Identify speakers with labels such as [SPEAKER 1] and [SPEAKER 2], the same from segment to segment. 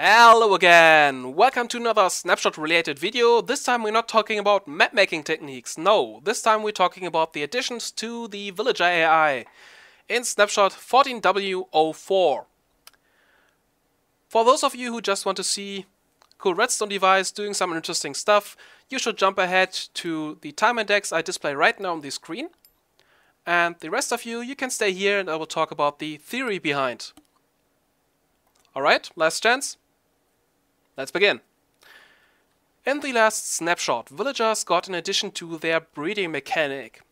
[SPEAKER 1] Hello again! Welcome to another Snapshot related video. This time we're not talking about map making techniques, no. This time we're talking about the additions to the villager AI in Snapshot 14W04. For those of you who just want to see cool redstone device doing some interesting stuff, you should jump ahead to the time index I display right now on the screen. And the rest of you can stay here and I will talk about the theory behind. Alright, last chance. Let's begin. In the last snapshot, villagers got an addition to their breeding mechanic.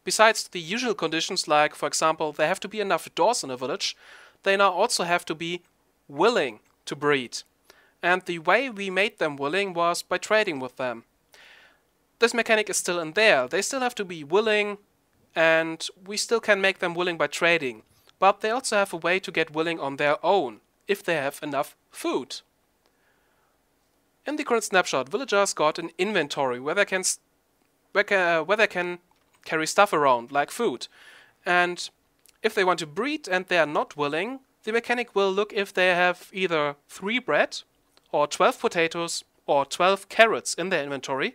[SPEAKER 1] Besides the usual conditions like, for example, there have to be enough doors in a village, they now also have to be willing to breed. And the way we made them willing was by trading with them. This mechanic is still in there. They still have to be willing, and we still can make them willing by trading. But they also have a way to get willing on their own, if they have enough food. In the current snapshot, villagers got an inventory where they can carry stuff around, like food. And if they want to breed and they are not willing, the mechanic will look if they have either 3 bread, or 12 potatoes, or 12 carrots in their inventory.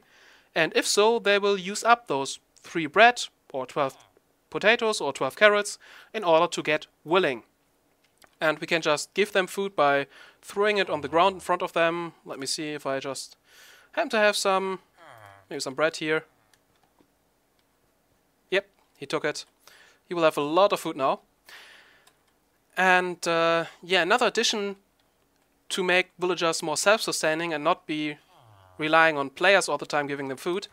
[SPEAKER 1] And if so, they will use up those 3 bread, or 12 potatoes, or 12 carrots in order to get willing. And we can just give them food by throwing it on the ground in front of them. Let me see if I just happen to have maybe some bread here. Yep, he took it. He will have a lot of food now. And yeah, another addition to make villagers more self-sustaining and not be relying on players all the time giving them food.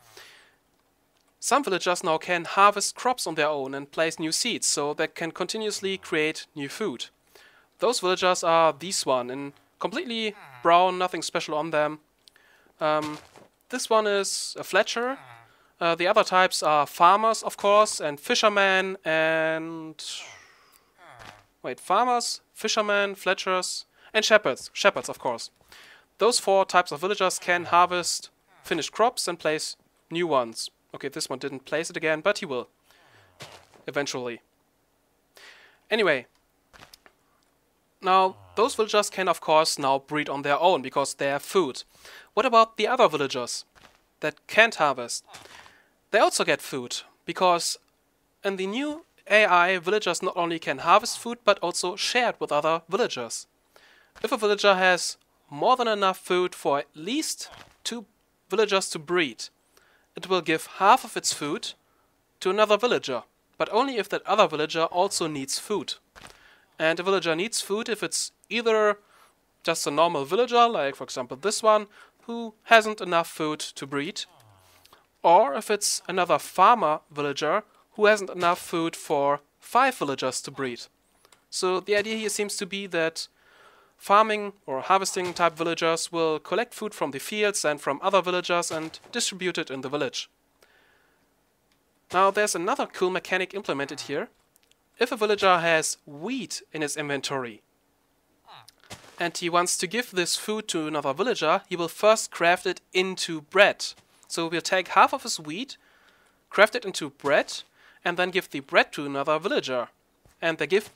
[SPEAKER 1] Some villagers now can harvest crops on their own and place new seeds, so they can continuously create new food. Those villagers are these one, in completely brown, nothing special on them. This one is a Fletcher. The other types are farmers, of course, and fishermen, and... Wait, farmers, fishermen, Fletchers, and shepherds. Shepherds, of course. Those 4 types of villagers can harvest finished crops and place new ones. Okay, this one didn't place it again, but he will. Eventually. Anyway. Now, those villagers can of course now breed on their own, because they have food. What about the other villagers that can't harvest? They also get food, because in the new AI, villagers not only can harvest food, but also share it with other villagers. If a villager has more than enough food for at least 2 villagers to breed, it will give half of its food to another villager, but only if that other villager also needs food. And a villager needs food if it's either just a normal villager, like for example this one, who hasn't enough food to breed, or if it's another farmer villager who hasn't enough food for 5 villagers to breed. So the idea here seems to be that farming or harvesting type villagers will collect food from the fields and from other villagers and distribute it in the village. Now there's another cool mechanic implemented here. If a villager has wheat in his inventory and he wants to give this food to another villager, he will first craft it into bread. So we'll take half of his wheat, craft it into bread, and then give the bread to another villager. And they give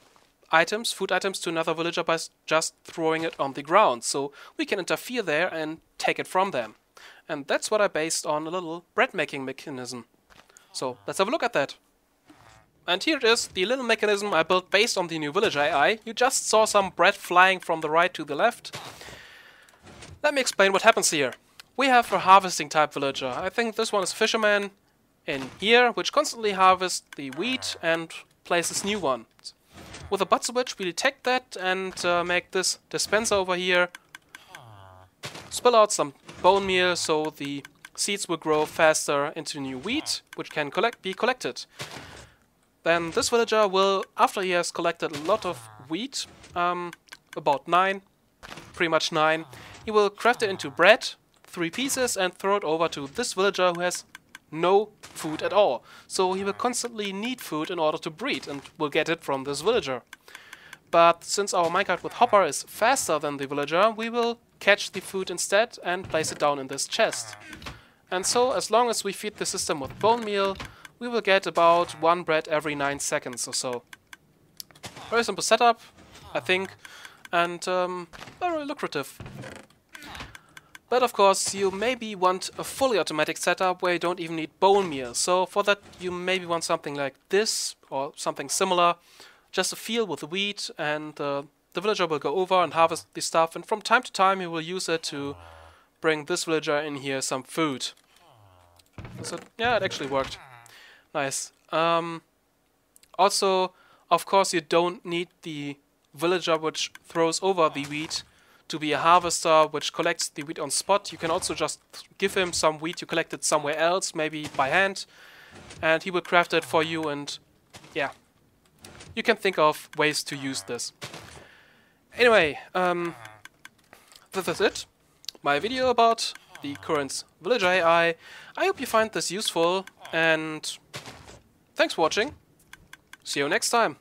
[SPEAKER 1] items, food items, to another villager by just throwing it on the ground. So we can interfere there and take it from them. And that's what I based on a little bread making mechanism. So let's have a look at that. And here it is, the little mechanism I built based on the new villager AI. You just saw some bread flying from the right to the left. Let me explain what happens here. We have a harvesting type villager. I think this one is fisherman in here, which constantly harvests the wheat and places new ones. With a butt switch we detect that and make this dispenser over here spill out some bone meal so the seeds will grow faster into new wheat, which can be collected. Then this villager will, after he has collected a lot of wheat, about 9, pretty much 9, he will craft it into bread, 3 pieces, and throw it over to this villager who has no food at all. So he will constantly need food in order to breed and will get it from this villager. But since our minecart with hopper is faster than the villager, we will catch the food instead and place it down in this chest. And so as long as we feed the system with bone meal, we will get about 1 bread every 9 seconds or so. Very simple setup, I think. and very lucrative. But of course, you maybe want a fully automatic setup where you don't even need bone meal. So for that, you maybe want something like this or something similar. Just a field with wheat, and the villager will go over and harvest the stuff, and from time to time he will use it to bring this villager in here some food. So yeah, it actually worked. Nice. Also, of course, you don't need the villager which throws over the wheat to be a harvester which collects the wheat on spot. You can also just give him some wheat you collected somewhere else, maybe by hand, and he will craft it for you, and yeah, you can think of ways to use this. Anyway, this is it. My video about the current villager AI. I hope you find this useful, and thanks for watching. See you next time.